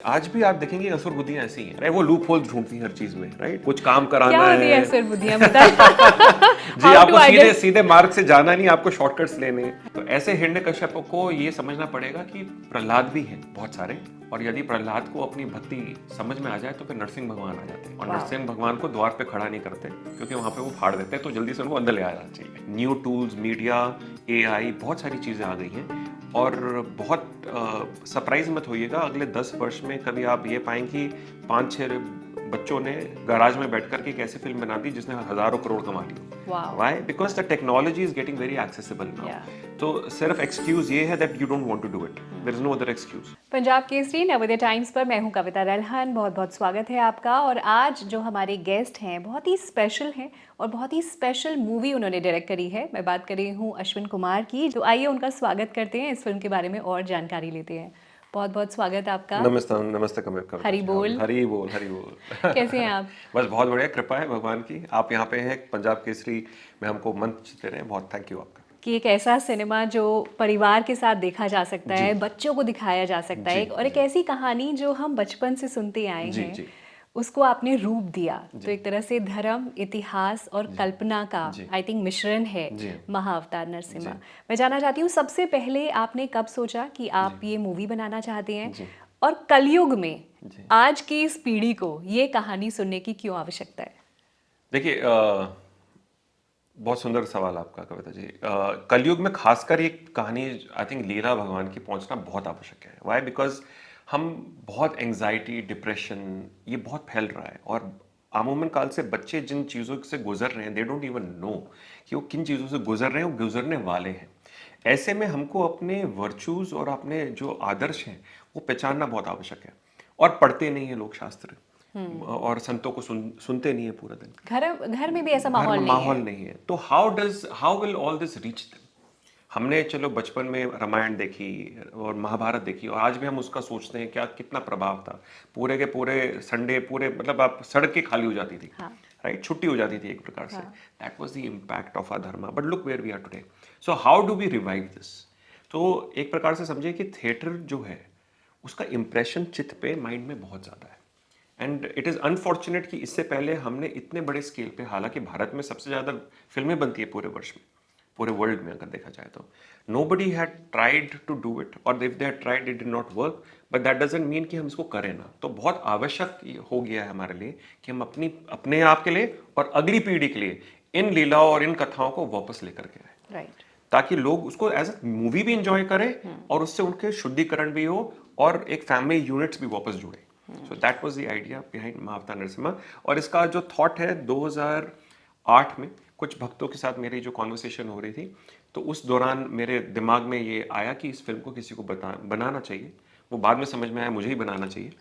आज भी आप देखेंगे असुर बुद्धियां ऐसी हैं, राइट? वो लूप होल ढूंढती हैं हर चीज में, राइट? कुछ काम कराना क्या होती है है। असुर बुद्धियां बताएं। जी, हाउ टू आपको सीधे आइडेंटिफाई। सीधे मार्ग से जाना नहीं, आपको शॉर्टकट्स लेने हैं। तो ऐसे हिरण्यकश्यप को ये समझना पड़ेगा कि प्रहलाद भी हैं बहुत सारे, और यदि प्रहलाद को अपनी भक्ति समझ में आ जाए तो फिर नरसिंह भगवान आ जाते हैं, और वाह। नरसिंह भगवान को द्वार पे खड़ा नहीं करते क्योंकि वहां पे वो फाड़ देते हैं, तो जल्दी से उनको अंदर ले आना चाहिए। न्यू टूल्स, मीडिया, एआई, बहुत सारी चीजें आ गई हैं, और बहुत सरप्राइज मत होइएगा, अगले 10 वर्ष में कभी आप ये पाएंगे कि 5-6 बच्चों ने गराज में बैठ कर के एक ऐसी फिल्म बना दी जिसने हजारों करोड़ कमा ली। वाह। Why? Because the technology is getting very accessible now. Yeah. तो सिर्फ एक्सक्यूज ये है that you don't want to do it. There is no other excuse. Punjab Kesari Navodaya times पर मैं हूं कविता दलहन। बहुत बहुत स्वागत है आपका। और आज जो हमारे गेस्ट हैं बहुत ही स्पेशल हैं और बहुत ही स्पेशल मूवी उन्होंने डायरेक्ट करी है। मैं बात कर रही हूं अश्विन कुमार की। तो आइए उनका स्वागत करते हैं, इस फिल्म के बारे में और जानकारी लेते हैं। बहुत बहुत स्वागत आपका। नमस्ते, नमस्ते कविता। हरि बोल। हरी बोल, हरी बोल। कैसे हैं आप? बस बहुत बढ़िया, कृपा है भगवान की। आप यहाँ पे हैं पंजाब केसरी में, हमको मंच दे रहे हैं, बहुत थैंक यू आपका। कि एक ऐसा सिनेमा जो परिवार के साथ देखा जा सकता है, बच्चों को दिखाया जा सकता है, और एक ऐसी कहानी जो हम बचपन से सुनते आए जी, हैं, जी। उसको आपने रूप दिया। तो एक तरह से धर्म, इतिहास और कल्पना का आई थिंक मिश्रण है जी। महाअवतार नरसिम्हा। मैं जानना चाहती हूँ, सबसे पहले आपने कब सोचा कि आप ये मूवी बनाना चाहते हैं, और कलयुग में आज की इस पीढ़ी को ये कहानी सुनने की क्यों आवश्यकता है? देखिए, बहुत सुंदर सवाल आपका कविता जी। कलयुग में खासकर ये कहानी, आई थिंक लीला भगवान की पहुंचना बहुत आवश्यक है। वाई? बिकॉज हम बहुत एंजाइटी, डिप्रेशन, ये बहुत फैल रहा है, और अमूमन काल से बच्चे जिन चीज़ों से गुजर रहे हैं, दे डोंट इवन नो कि वो किन चीज़ों से गुजर रहे हैं, वो गुजरने वाले हैं। ऐसे में हमको अपने वर्चूज और अपने जो आदर्श हैं वो पहचानना बहुत आवश्यक है। और पढ़ते नहीं है लोग शास्त्र, और संतों को सुनते नहीं है पूरा दिन। घर में भी ऐसा घर माहौल में नहीं माहौल है। नहीं है, तो how will all this reach them? हमने चलो बचपन में रामायण देखी और महाभारत देखी, और आज भी हम उसका सोचते हैं क्या कितना प्रभाव था। पूरे के पूरे संडे, पूरे मतलब आप सड़कें खाली हो जाती थी, राइट? छुट्टी हो जाती थी एक प्रकार से। That was the impact of our dharma. But look where we are today. So how do we revive this? तो एक प्रकार से समझिए कि थिएटर जो है उसका इम्प्रेशन चित्त पे, माइंड में बहुत ज़्यादा है। एंड इट इज़ अनफॉर्चुनेट कि इससे पहले हमने इतने बड़े स्केल पे, हालांकि भारत में सबसे ज़्यादा फिल्में बनती है पूरे वर्ष में, पूरे वर्ल्ड में अगर देखा जाए तो, nobody had tried to do it, और if they had tried it did not work. But that doesn't mean कि हम इसको करें ना। तो बहुत आवश्यक हो गया है हमारे लिए कि हम अपने आप के लिए और अगली पीढ़ी के लिए इन लीलाओं और इन कथाओं को वापस लेकर के आए, राइट। ताकि लोग उसको एज अ मूवी भी इंजॉय करें और उससे उनके शुद्धिकरण भी हो और एक फैमिली यूनिट्स भी वापस जुड़े। So that was the idea behind Mahavatar Narsimha. और इसका जो थॉट है, 2008 में कुछ भक्तों के साथ मेरी जो कॉन्वर्सेशन हो रही थी, तो उस दौरान मेरे दिमाग में ये आया कि इस फिल्म को किसी को बनाना चाहिए। वो बाद में समझ में आया मुझे ही बनाना चाहिए,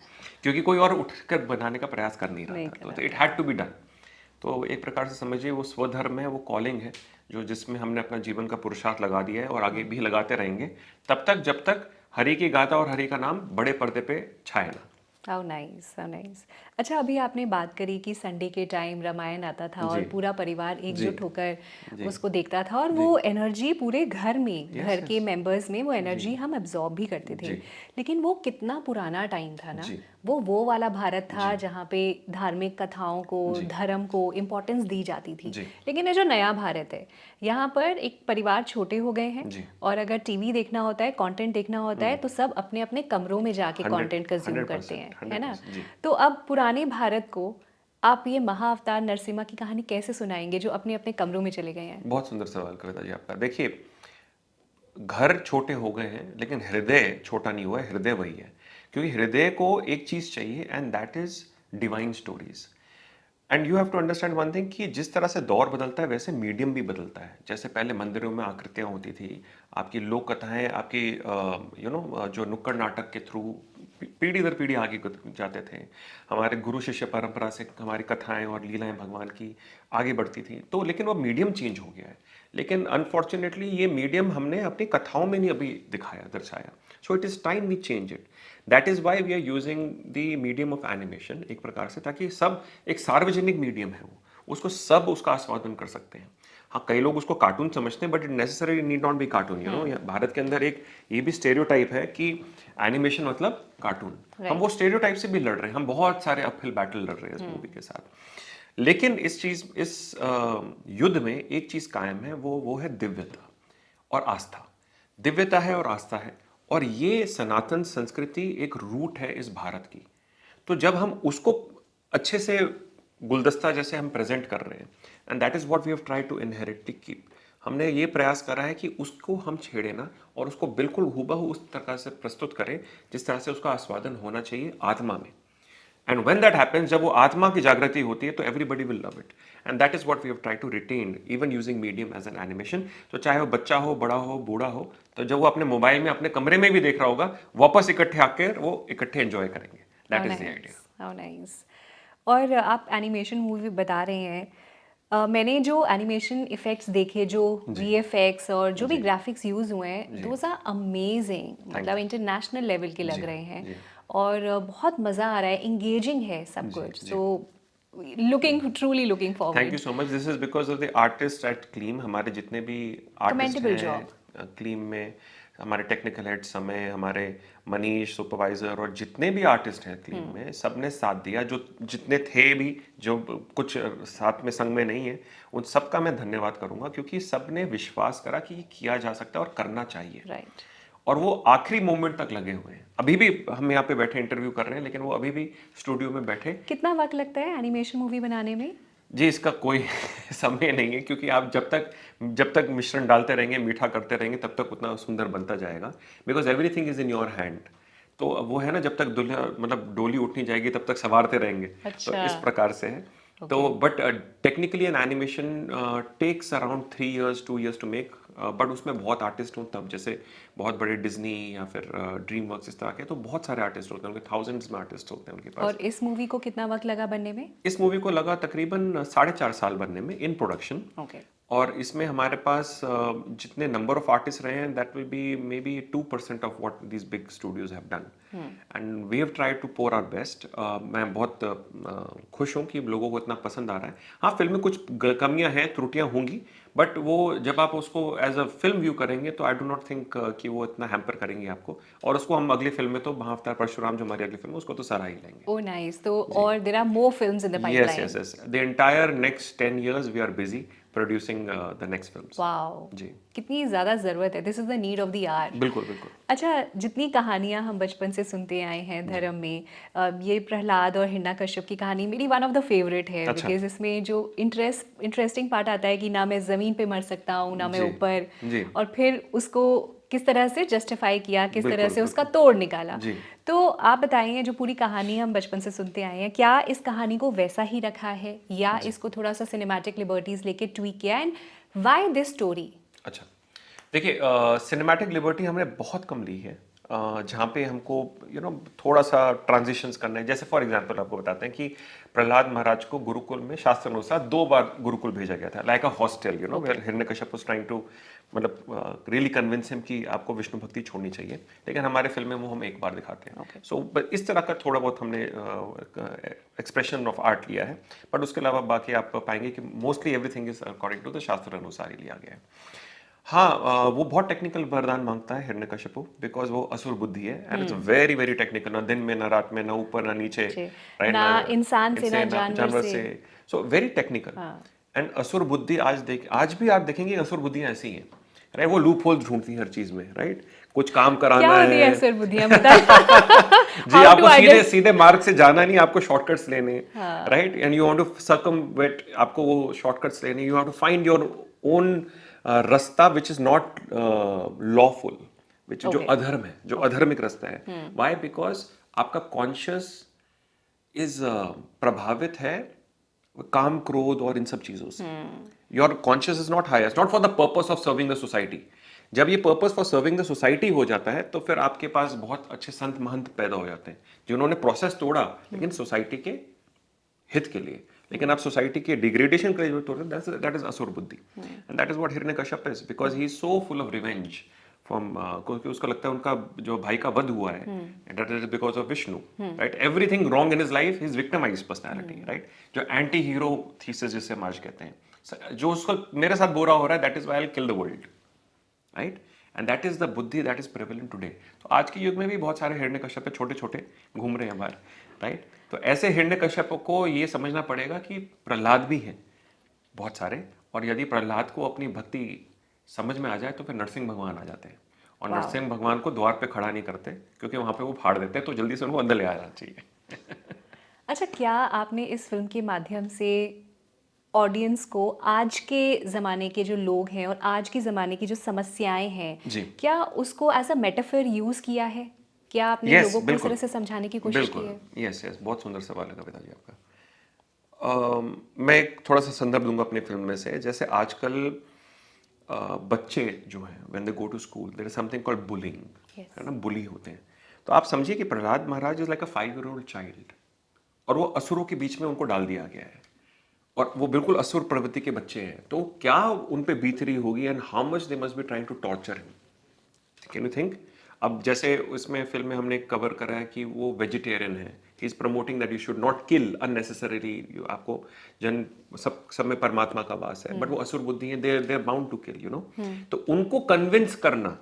क्योंकि कोई और उठकर बनाने का प्रयास कर नहीं रहा था। तो it had to be done. तो एक प्रकार से समझिए वो स्वधर्म है, वो कॉलिंग है, जो जिसमें हमने अपना जीवन का पुरुषार्थ लगा दिया है और आगे भी लगाते रहेंगे, तब तक जब तक हरि की गाथा और हरि का नाम बड़े पर्दे पे छाए ना। How nice, how nice. अच्छा, अभी आपने बात करी कि संडे के टाइम रामायण आता था और पूरा परिवार एकजुट होकर उसको देखता था, और वो एनर्जी पूरे घर में, घर के मेंबर्स में वो एनर्जी हम एब्जॉर्ब भी करते थे। लेकिन वो कितना पुराना टाइम था ना, वो वाला भारत था जहाँ पे धार्मिक कथाओं को, धर्म को इम्पोर्टेंस दी जाती थी। लेकिन ये जो नया भारत है, यहाँ पर एक परिवार छोटे हो गए हैं, और अगर टीवी देखना होता है, कंटेंट देखना होता है, तो सब अपने अपने कमरों में जाके कंटेंट कंज्यूम करते हैं, है ना? तो अब पुराने भारत को आप ये महाअवतार नरसिम्हा की कहानी कैसे सुनाएंगे जो अपने अपने कमरों में चले गए हैं? बहुत सुंदर सवाल कविता जी आपका। देखिए, घर छोटे हो गए हैं लेकिन हृदय छोटा नहीं हुआ है, हृदय वही है। क्योंकि हृदय को एक चीज चाहिए, and that is divine stories. And you have to understand one thing कि जिस तरह से दौर बदलता है वैसे मीडियम भी बदलता है। जैसे पहले मंदिरों में आकृतियाँ होती थी, आपकी लोक कथाएं, आपकी जो नुक्कड़ नाटक के थ्रू पीढ़ी दर पीढ़ी आगे जाते थे। हमारे गुरु शिष्य परंपरा से हमारी कथाएं और लीलाएं भगवान की आगे बढ़ती थी। तो लेकिन वो मीडियम चेंज हो गया है। लेकिन अनफॉर्चुनेटली ये मीडियम हमने अपनी कथाओं में नहीं अभी दिखाया, दर्शाया। So it is time we change it. That is why we are using the medium of animation, एक प्रकार से, ताकि सब एक सार्वजनिक मीडियम है, वो उसको सब उसका आस्वादन कर सकते हैं। हाँ, कई लोग उसको कार्टून समझते हैं, but it necessary need not be cartoon, you know. Bharat के अंदर एक ये भी स्टेरियोटाइप है कि एनिमेशन मतलब कार्टून। हम वो स्टेरियोटाइप से भी लड़ रहे हैं, हम बहुत सारे अपहिल बैटल लड़ रहे हैं इस मूवी के साथ। लेकिन इस युद्ध में एक चीज कायम है, वो है दिव्यता और आस्था। दिव्यता है और आस्था है, और ये सनातन संस्कृति एक रूट है इस भारत की। तो जब हम उसको अच्छे से गुलदस्ता जैसे हम प्रेजेंट कर रहे हैं, and that is what we have tried to inherently keep. हमने ये प्रयास करा है कि उसको हम छेड़े ना, और उसको बिल्कुल हूबहू उस तरह से प्रस्तुत करें जिस तरह से उसका आस्वादन होना चाहिए आत्मा में। एंड व्हेन दैट हैपेंस, जब वो आत्मा की जागृति होती है, तो everybody will love it. And that is what we have tried to retain even using medium as an animation. तो चाहे वो बच्चा हो, बड़ा हो, बूढ़ा हो, तो जब वो अपने मोबाइल में अपने कमरे में भी देख रहा होगा, वापस इकट्ठे आकर वो इकट्ठे एंजॉय करेंगे। That is the idea. How nice. और आप एनिमेशन मूवी बता रहे हैं, मैंने जो एनिमेशन इफेक्ट्स देखे, जो वीएफएक्स और जो भी ग्राफिक्स यूज हुए हैं, दोज आर अमेजिंग, मतलब इंटरनेशनल लेवल के लग रहे हैं। और बहुत मज़ा आ रहा है, इंगेजिंग है सब कुछ। So truly looking thank forward. You so much. This is because of the artist at Kleem. हमारे जितने भी आर्टिस्ट कमेंडेबल हैं जॉब। क्लीम में, हमारे टेक्निकल हेड समय, हमारे मनीष सुपरवाइजर, और जितने भी आर्टिस्ट हैं क्लीम में, सबने साथ दिया। जो जितने थे भी, जो कुछ साथ में संग में नहीं है, उन सबका मैं धन्यवाद करूंगा, क्योंकि सबने विश्वास करा कि ये किया जा सकता है और करना चाहिए। राइट। और वो आखिरी मोमेंट तक लगे हुए हैं। अभी भी हम यहाँ पे बैठे इंटरव्यू कर रहे हैं, लेकिन वो अभी भी स्टूडियो में बैठे। कितना वक्त लगता है एनिमेशन मूवी बनाने में? जी, इसका कोई समय नहीं है, क्योंकि आप जब तक मिश्रण डालते रहेंगे, मीठा करते रहेंगे, तब तक उतना सुंदर बनता जाएगा। Because everything is in your hand. तो वो है ना, जब तक दुल्हा मतलब डोली उठनी जाएगी, तब तक संवारते रहेंगे। तो अच्छा। इस प्रकार से है। तो but technically an animation takes around 3 years 2 years to make. But उसमें बहुत आर्टिस्ट हों तब, जैसे बहुत बड़े डिज्नी या फिर ड्रीम वर्क्स इस तरह के, तो बहुत सारे आर्टिस्ट होते हैं, उनके थाउजेंड्स में आर्टिस्ट होते हैं उनके पास। और इस मूवी को कितना वक्त लगा बनने में? इस मूवी को लगा तकरीबन 4.5 साल बनने में, इन प्रोडक्शन। ओके। और इसमें हमारे पास जितने नंबर ऑफ आर्टिस्ट रहे हैं, that will be maybe 2% of what these big studios have done, and we have tried to pour our best. मैं बहुत खुश हूँ कि लोगों को इतना पसंद आ रहा है। हाँ, फिल्म में कुछ कमियां हैं, त्रुटियां होंगी, बट वो जब आप उसको एज अ फिल्म व्यू करेंगे, तो आई डू नॉट थिंक कि वो इतना हैम्पर करेंगी आपको। और उसको हम अगली फिल्म में, तो महाअवतार परशुराम जो हमारी अगली फिल्म है, उसको तो सराह ही लेंगे। Oh nice. तो और there are more films in the Yes, pipeline? yes, yes. The entire next 10 years we are busy producing the next films. Wow, जी, कितनी ज़्यादा ज़रूरत है। This is the need of the hour. बिल्कुल बिल्कुल। अच्छा, जितनी कहानियाँ हम बचपन से सुनते आए हैं धर्म में, ये प्रहलाद और हिरण्यकश्यप की कहानी मेरी वन ऑफ द फेवरेट है। अच्छा। बिकॉज इसमें जो इंटरेस्टिंग पार्ट आता है कि ना मैं ज़मीन पे मर सकता हूँ, ना मैं जी, ऊपर, जी। और फिर उसको किस तरह से जस्टिफाई किया, किस तरह बिल्कुल, से उसका बिल्कुल। तोड़ निकाला। जी। तो आप बताइए, जो पूरी कहानी हम बचपन से सुनते आए हैं, क्या इस कहानी को वैसा ही रखा है, या इसको थोड़ा सा सिनेमैटिक लिबर्टीज लेके ट्वीक किया, एंड व्हाई दिस स्टोरी? अच्छा, देखिए, सिनेमैटिक लिबर्टी हमने बहुत कम ली है। जहाँ पे हमको थोड़ा सा ट्रांजिशंस करना है। जैसे फॉर एग्जांपल आपको बताते हैं कि प्रहलाद महाराज को गुरुकुल में शास्त्र अनुसार 2 बार गुरुकुल भेजा गया था, like a hostel, where Hiranyakashyap was trying to मतलब रियली कन्विंस हिम कि आपको विष्णु भक्ति छोड़नी चाहिए। लेकिन हमारे फिल्म में वो हम एक बार दिखाते हैं। सो इस तरह का थोड़ा बहुत हमने एक्सप्रेशन ऑफ आर्ट लिया है, बट उसके अलावा बाकी आप पाएंगे कि mostly everything is according to the shastra अनुसार ही लिया गया है। हाँ, वो बहुत टेक्निकल वरदान मांगता है हिरण्यकश्यप, बिकॉज वो असुर बुद्धि है, and it's very very technical. ना दिन में, ना रात में, ना ऊपर, ना नीचे, राइट, ना इंसान से, ना जानवर से। So very technical. एंड असुर बुद्धि आज भी आप देखेंगे असुर बुद्धियां ऐसी हैं, राइट। वो लूप होल ढूंढती है हर चीज में, राइट। कुछ काम कराना क्या होती है है असुर बुद्धियां, बताइए। जी, आपको सीधे सीधे मार्ग से जाना नहीं, आपको शॉर्टकॉर्टफुल लेने, right. And you want to circumvent, आपको वो शॉर्टकट्स लेने, you have to find your own रास्ता which is not lawful, which जो अधर्म है, जो अधर्मिक रास्ता है। व्हाई? बिकॉज आपका कॉन्शियस इज प्रभावित है काम, क्रोध और इन सब चीजों से। Your conscious is not highest, not for the purpose of serving the society. जब ये purpose for serving the society हो जाता है, तो फिर आपके पास बहुत अच्छे संत महंत पैदा हो जाते हैं, जिन्होंने प्रोसेस तोड़ा, लेकिन सोसाइटी के हित के लिए। लेकिन आप सोसाइटी के डिग्रेडेशन के लिए तोड़ रहे हैं, दैट इज असुर बुद्धि, and that is what Hiranyakashyap is, because he is so full of revenge from, क्योंकि उसको लगता है उनका जो भाई का वध हुआ है, that is because of Vishnu, right. Everything wrong in his life, his victimised personality, right. जो एंटी हीरो थीसिस जिसे हम आज कहते हैं, जो उसको मेरे साथ बुरा हो रहा है, that is why I kill the world, right? And that is the बुद्धि दैट इज प्रेवलेंट टुडे। तो आज के युग में भी बहुत सारे हिरण्यकश्यप छोटे छोटे घूम रहे हैं बाहर, राइट? तो ऐसे हिरण्यकश्यप को ये समझना पड़ेगा कि प्रहलाद भी हैं बहुत सारे, और यदि प्रहलाद को अपनी भक्ति समझ में आ जाए तो फिर नरसिंह भगवान आ जाते हैं, और वाह। नरसिंह भगवान को द्वार पे खड़ा नहीं करते क्योंकि वहां पे वो फाड़ देते हैं, तो जल्दी से उनको अंदर ले आना चाहिए। अच्छा, क्या आपने इस फिल्म के माध्यम से ऑडियंस को आज के ज़माने के जो लोग हैं और आज के ज़माने की जो समस्याएं हैं, जी, क्या उसको एज अ मेटाफर यूज़ किया है? क्या आपने यस, लोगों को इस बिल्कुल, तरह से समझाने की कोशिश की बिल्कुल, है? यस यस, बहुत सुंदर सवाल है कविता जी आपका। मैं एक थोड़ा सा संदर्भ दूंगा अपनी फिल्म में से। जैसे आजकल बच्चे जो हैं, when they go to school, there is something called bullying, yes. है ना, बुली होते हैं। तो आप समझिए कि Prahlad Maharaj is like a 5 year old child, और वो असुरों के बीच में उनको डाल दिया गया है, और वो बिल्कुल असुर प्रवृत्ति के बच्चे हैं। तो क्या उन पे बीत रही होगी, and how much they must be trying to torture him, can you think? अब जैसे उसमें फिल्म में हमने कवर करा है कि वो वेजिटेरियन है, he is promoting that you should not kill unnecessarily, आपको जन सब में परमात्मा का वास है, बट वो असुर बुद्धि है, they are bound to kill, you know. तो उनको कन्विंस करना,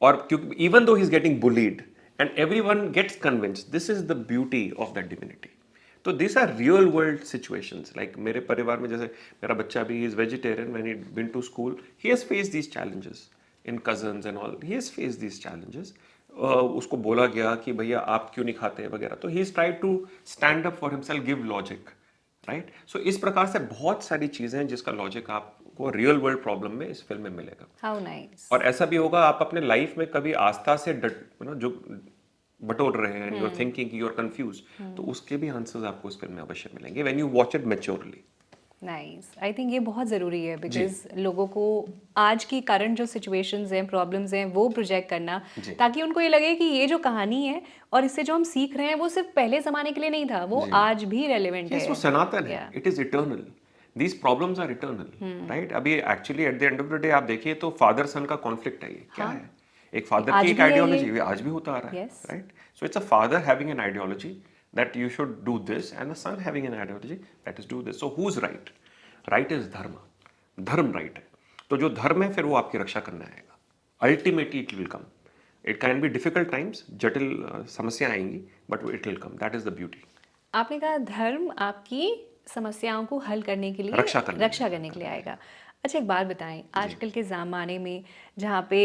और क्योंकि even though he is getting bullied and everyone gets convinced, this is the beauty of that divinity. तो this are real world situations. Like मेरे परिवार में जैसे मेरा बच्चा भी is vegetarian, when he been to school he has faced these challenges in cousins and all, he has faced these challenges. उसको बोला गया कि भैया आप क्यों नहीं खाते वगैरह, तो he is try to stand up for himself, give logic, right? So इस प्रकार से बहुत सारी चीजें हैं जिसका लॉजिक आपको रियल वर्ल्ड प्रॉब्लम में इस फिल्म में मिलेगा। How nice. और ऐसा भी होगा, आप अपने लाइफ में कभी आस्था से जो बटोर रहे हैं, यूर थिंकिंग, यूर कंफ्यूज, तो उसके भी आंसर्स आपको इस फिल्म में अवश्य मिलेंगे when you watch it maturely. Nice, I think ये बहुत ज़रूरी है जी, बिकॉज लोगों को आज की करंट जो सिचुएशंस हैं, प्रॉब्लम्स हैं, वो प्रोजेक्ट करना, जी, ताकि उनको ये लगे कि ये जो कहानी है और इससे जो हम सीख रहे हैं वो सिर्फ पहले ज़माने के लिए नहीं था, वो जी। आज भी रेलेवेंट यस, वो है। सनातन है, या it is eternal, these problems are eternal, right? अभी actually at the end of the day आप देखिए तो फादर सन का कॉन्फ्लिक्ट है, ये क्या हाँ, है? एक फादर की आज एक भी है ये। आइडियोलॉजी, आज भी होता आ रहा है, yes. Right? So it's a father having an ideology that you should do this, and a son having an ideology that is do this. So who is right? Right is dharma, dharma right है। तो जो धर्म है फिर वो आपकी रक्षा करने आएगा, ultimately it will come. It can be difficult times, जटिल समस्या आएंगी, but it will come, that is the beauty. आपने कहा धर्म आपकी समस्याओं को हल करने के लिए, रक्षा करने रक्षा आएगा, करने के लिए करने आएगा। अच्छा, एक बात बताएं, जी, आजकल के ज़माने में जहाँ पे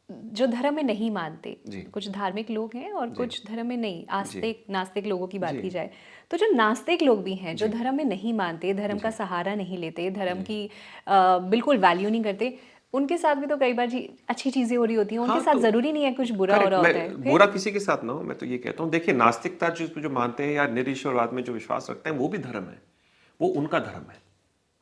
जो धर्म में नहीं मानते, जी, कुछ धार्मिक लोग हैं और जी, कुछ धर्म में नहीं, जी, आस्तिक नास्तिक लोगों की बात जी, की जाए, तो जो नास्तिक लोग भी हैं, जो जी, धर्म में नहीं मानते, धर्म का जी, सहारा नहीं लेते, धर्म जी। की बिल्कुल वैल्यू नहीं करते, उनके साथ भी तो कई बार जी अच्छी चीज़ें हो रही होती हैं, उनके हाँ, साथ तो ज़रूरी नहीं है कुछ बुरा हो करेक्ट, रहा मैं होता है बुरा फिर। किसी के साथ ना हो, मैं तो ये कहता हूँ, देखिए नास्तिकता जो जो मानते हैं या निरीश्वरवाद में जो विश्वास रखते हैं वो भी धर्म है, वो उनका धर्म है,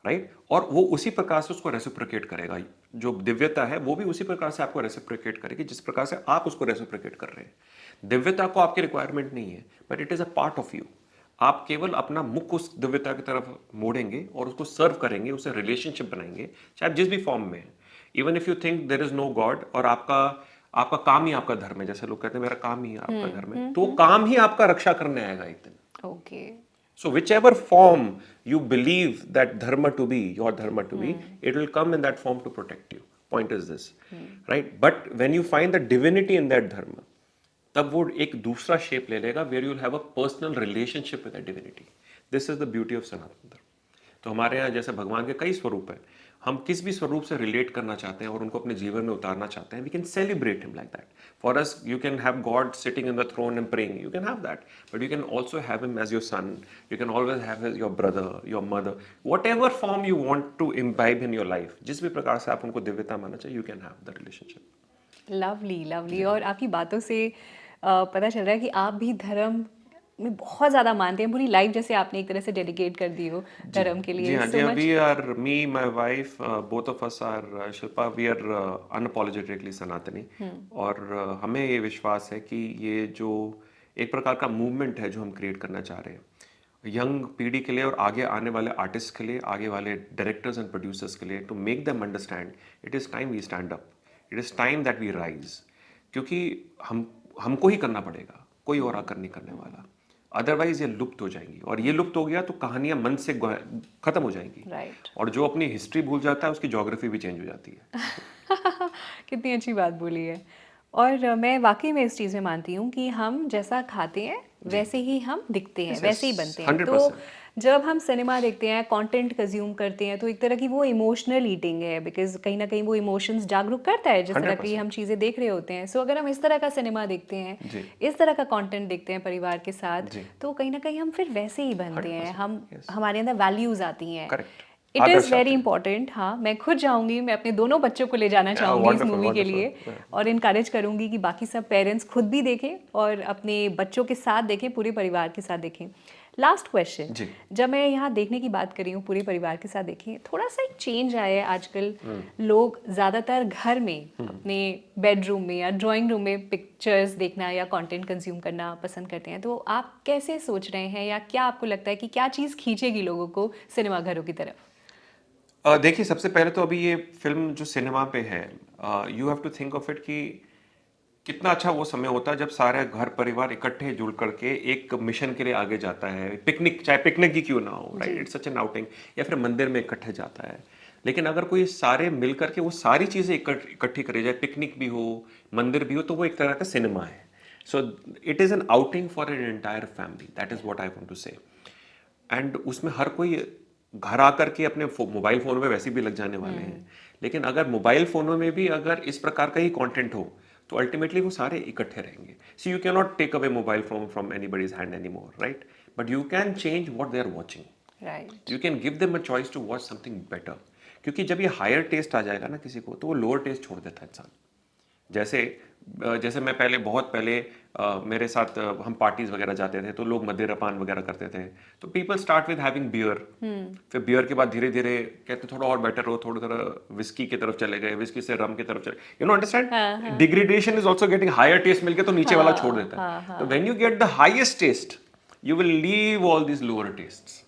राइट? और वो उसी प्रकार से उसको रेसिप्रोकेट करेगा, जो दिव्यता है वो भी उसी प्रकार से आपको रेसिप्रोकेट करेगी जिस प्रकार से आप उसको रेसिप्रोकेट कर रहे हैं। दिव्यता को आपकी रिक्वायरमेंट नहीं है, but it is a part of you. आप केवल अपना मुख उस दिव्यता की तरफ मोड़ेंगे और उसको सर्व करेंगे, उससे रिलेशनशिप बनाएंगे, चाहे आप जिस भी फॉर्म में है। Even if you think there is no God, और आपका आपका काम ही आपका धर्म है, जैसे लोग कहते हैं मेरा काम ही आपका धर्म है, तो वो काम ही आपका रक्षा करने आएगा एक दिन। Okay. So whichever form you believe that dharma to be, your dharma to be, it will come in that form to protect you. Point is this, right? But when you find the divinity in that dharma, तब वो एक दूसरा shape ले लेगा, where you'll have a personal relationship with that divinity. This is the beauty of Sanatana Dharma. तो हमारे यहाँ जैसे भगवान के कई स्वरूप हैं, हम किस भी स्वरूप से रिलेट करना चाहते हैं और उनको अपने जीवन में उतारना चाहते हैं, we can celebrate him like that. For us you can have God sitting in the throne and praying, you can have that, but you can also have him as your son, you can always have your brother, your mother, whatever form you want to imbibe in your life, जिस भी प्रकार से आप उनको दिव्यता मानना चाहिए, you can have the relationship. Lovely lovely. और आपकी बातों से पता चल रहा है कि आप भी धर्म में बहुत ज़्यादा मानते हैं, पूरी लाइफ जैसे आपने एक तरह से डेडिकेट कर दी हो जी, धर्म के जी लिए। हाँ, जी सो हाँ, much. We are, me my wife, both of us are, Shilpa, we are unapologetically Sanatani. और हमें ये विश्वास है कि ये जो एक प्रकार का मूवमेंट है जो हम क्रिएट करना चाह रहे हैं यंग पीढ़ी के लिए और आगे आने वाले आर्टिस्ट के लिए, आगे वाले डायरेक्टर्स एंड प्रोड्यूसर्स के लिए, to make them understand it is time we stand up, it is time that we rise. क्योंकि हमको ही करना पड़ेगा, कोई और आकर नहीं करने वाला। अदरवाइज ये लुप्त हो जाएंगी, और ये लुप्त हो गया तो कहानियां मन से खत्म हो जाएंगी। राइट। और जो अपनी हिस्ट्री भूल जाता है उसकी ज्योग्राफी भी चेंज हो जाती है। कितनी अच्छी बात बोली है। और मैं वाकई में इस चीज़ में मानती हूँ कि हम जैसा खाते हैं वैसे ही हम दिखते हैं, वैसे ही बनते हैं। तो 100%। जब हम सिनेमा देखते हैं, कंटेंट कंज्यूम करते हैं, तो एक तरह की वो इमोशनल ईटिंग है, बिकॉज कहीं ना कहीं वो इमोशंस जागरूक करता है जिस तरह की 100%। हम चीज़ें देख रहे होते हैं। सो अगर हम इस तरह का सिनेमा देखते हैं, जी इस तरह का कंटेंट देखते हैं परिवार के साथ, जी। तो कहीं ना कहीं हम फिर वैसे ही बनते हैं। 100%। हम यस। हमारे अंदर वैल्यूज आती हैं। Correct. It is Adarsh very आते हैं। इंपॉर्टेंट। हाँ, मैं खुद जाऊंगी, मैं अपने दोनों बच्चों को ले जाना चाहूंगी इस वंडरफुल मूवी के लिए, वंडरफुल। और इनकरेज करूंगी कि बाकी सब पेरेंट्स खुद भी देखें और अपने बच्चों के साथ देखें, पूरे परिवार के साथ देखें। लास्ट क्वेश्चन, जी। जब मैं यहाँ देखने की बात कर रही हूँ पूरे परिवार के साथ देखें, थोड़ा सा एक चेंज आया है आजकल। लोग ज़्यादातर घर में अपने बेडरूम में या ड्राइंग रूम में पिक्चर्स देखना या कंटेंट कंज्यूम करना पसंद करते हैं। तो आप कैसे सोच रहे हैं, या क्या आपको लगता है कि क्या चीज़ खींचेगी लोगों को सिनेमा घरों की तरफ? देखिए, सबसे पहले तो अभी ये फिल्म जो सिनेमा पे है, you have to think of it कि कितना अच्छा वो समय होता है जब सारे घर परिवार इकट्ठे जुड़ करके एक मिशन के लिए आगे जाता है। पिकनिक, चाहे पिकनिक ही क्यों ना हो, right, it's such an outing, या फिर मंदिर में इकट्ठे जाता है। लेकिन अगर कोई सारे मिल करके वो सारी चीजें इकट्ठी करी जाए, पिकनिक भी हो, मंदिर भी हो, तो वो एक तरह का सिनेमा है। So it is an outing for an entire family, that is what I want to say. And उसमें हर कोई घर आकर के अपने मोबाइल फोन में वैसे भी लग जाने वाले हैं। लेकिन अगर मोबाइल फोनों में भी अगर इस प्रकार का ही कंटेंट हो, तो अल्टीमेटली वो सारे इकट्ठे रहेंगे। See you can not take away mobile phone from anybody's hand any more, right, but you can change what they are watching. Right. You can give them a choice to watch something better. क्योंकि जब ये higher taste आ जाएगा ना किसी को, तो वो lower test छोड़ देता है इंसान। जैसे जैसे मैं पहले, बहुत पहले मेरे साथ हम पार्टीज वगैरह जाते थे, तो लोग मदिरापान वगैरह करते थे, तो people start with having beer. फिर बियर के बाद धीरे धीरे कहते थोड़ा और बेटर हो, थोड़ा थोड़ा विस्की की तरफ चले गए, विस्की से रम की तरफ चले, you know, understand, degradation is also getting higher taste मिल गया तो नीचे वाला छोड़ देता है। तो when you get the highest taste, you will leave all this lower taste.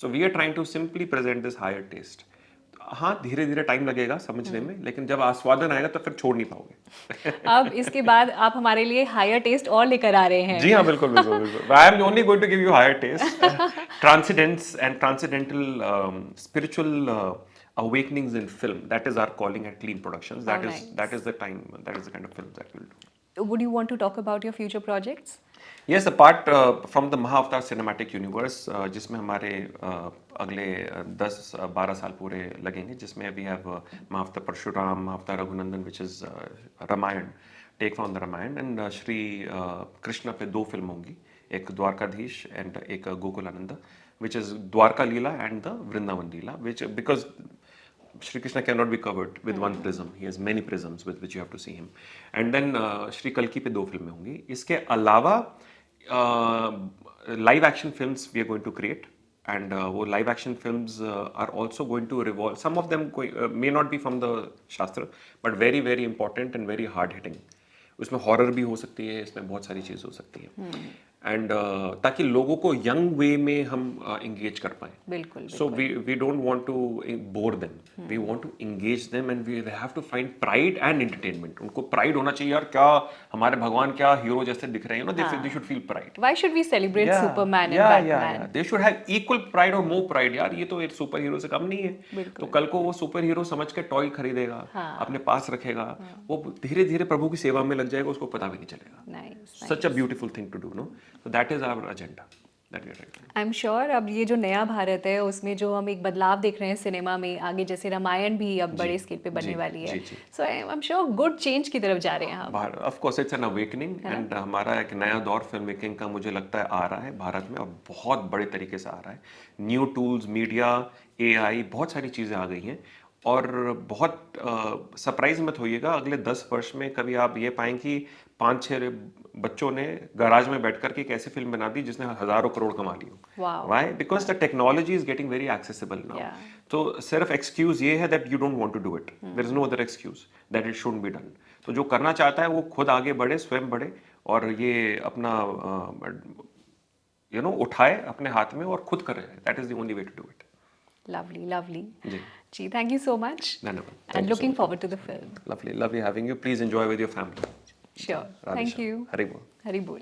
So we are trying to simply present this higher taste. हाँ, धीरे धीरे टाइम लगेगा समझने में, लेकिन जब आस्वादन आएगा तो फिर छोड़ नहीं पाओगे। अब इसके बाद आप हमारे लिए हायर टेस्ट और लेकर आ रहे जी हाँ, हैं। बिल्कुल बिल्कुल बिल्कुल। I am only going to give you higher taste, transcendence and transcendental spiritual awakenings in film. That is our calling at Clean Productions. How That is nice. that is the time, that is the kind of films that we'll do. Would you want to talk about your future projects? Yes, apart from the Mahavatar cinematic universe, जिसमें हमारे अगले 10-12 साल पूरे लगेंगे, जिसमें we have Mahavatar Parashuram, Mahavatar Raghunandan, which is Ramayana, take from the Ramayana, and Shri Krishna पे 2 film होंगी, एक द्वारकाधीश एंड एक Gokulanand, which is Dwarka Leela and the Vrindavan Leela, which because Shri Krishna cannot be covered with one prism. He has many prisms with which you have to see him. And then Shri Kalki पे 2 फिल्में होंगी। इसके अलावा live action films we are going to create, and वो live action films are also going to revolve. Some of them may not be from the शास्त्र, but very very important and very hard hitting. उसमें horror भी हो सकती है, इसमें बहुत सारी चीज़ हो सकती है, एंड ताकि लोगों को यंग वे में हम इंगेज कर पाए। बिल्कुल। So we don't want to bore them, we want to engage them, and we have to find pride and entertainment. उनको प्राइड होना चाहिए, यार क्या हमारे भगवान क्या हीरो जैसे दिख रहे हैं, they should feel pride. Why should we celebrate Superman and Batman? They should have equal pride और मोर प्राइड। यार ये तो एक सुपर हीरो से कम नहीं है। तो कल को वो सुपर हीरो समझ के टॉय खरीदेगा, अपने पास रखेगा, वो धीरे धीरे प्रभु की सेवा में लग जाएगा, उसको पता भी नहीं चलेगा। Nice. Such a beautiful thing to do, no? So that is our agenda that we are trying to do. I am sure अब ये जो नया भारत है उसमें जो हम एक बदलाव देख रहे हैं सिनेमा में आगे, जैसे रामायण भी अब बड़े स्केल पे बनने वाली है, so I am sure good change की तरफ जा रहे हैं हम। Of course it's an awakening, and हमारा एक नया दौर फिल्म मेकिंग का मुझे लगता है आ रहा है भारत में, और बहुत बड़े तरीके से आ रहा है। न्यू टूल्स, मीडिया, एआई, बहुत सारी चीज़ें आ गई हैं, और बहुत सरप्राइज मत होइएगा, अगले 10 वर्ष में कभी आप ये पाएं कि 5-6 बच्चों ने गराज में बैठ करके एक ऐसी फिल्म बना दी जिसने हजारों करोड़ कमा ली हो। Why? Because the technology is getting very accessible now. तो सिर्फ एक्सक्यूज ये है that you don't want to do it, there is no other excuse that it should be done. तो जो करना चाहता है वो खुद आगे बढ़े, स्वयं बढ़े, और ये अपना उठाए अपने हाथ में और खुद करे। That is the only way to do it. Lovely, lovely. जी, thank you so much. And looking forward to the film. Lovely having you. Please enjoy with your family. Sure. Thank you. Hari Bol. Hari Bol.